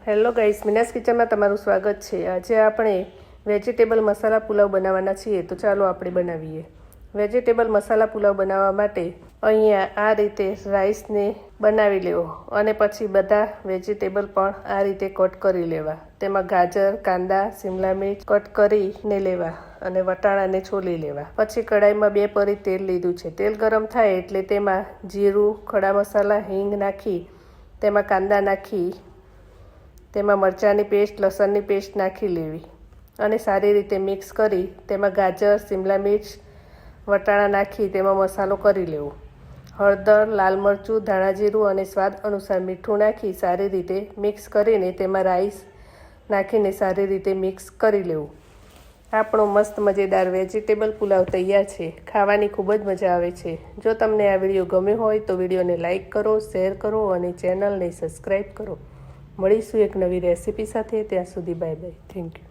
Hello guys, Meena's કિચનમાં તમારું સ્વાગત છે। આજે આપણે વેજીટેબલ મસાલા પુલાવ બનાવવાના છીએ, તો ચાલો આપણે બનાવીએ। વેજીટેબલ મસાલા પુલાવ બનાવવા માટે અહીંયા આ રીતે રાઈસને બનાવી લેવો અને પછી બધા વેજીટેબલ પણ આ રીતે કટ કરી લેવા। તેમાં ગાજર, કાંદા, શિમલા મિર્ચ કટ કરીને લેવા અને વટાણાને છોલી લેવા। પછી કડાઈમાં 2 પરી તેલ લીધું છે। તેલ ગરમ થાય એટલે તેમાં જીરું, ખડા મસાલા, હિંગ નાખી તેમાં કાંદા નાખી તેમાં મરચાંની પેસ્ટ, લસણની પેસ્ટ નાખી લેવી અને સારી રીતે મિક્સ કરી તેમાં ગાજર, શિમલા મિર્ચ, વટાણા નાખી તેમાં મસાલો કરી લેવો। હળદર, લાલ મરચું, ધાણા જીરું અને સ્વાદ અનુસાર મીઠું નાખી સારી રીતે મિક્સ કરીને તેમાં રાઈસ નાખીને સારી રીતે મિક્સ કરી લેવું। આપણો મસ્ત મજેદાર વેજીટેબલ પુલાવ તૈયાર છે। ખાવાની ખૂબ જ મજા આવે છે। જો તમને આ વિડીયો ગમ્યો હોય તો વિડીયોને લાઇક કરો, શેર કરો અને ચેનલને સબસ્ક્રાઈબ કરો। મળીશું એક નવી રેસીપી સાથે। ત્યાં સુધી બાય બાય, થેન્ક યુ।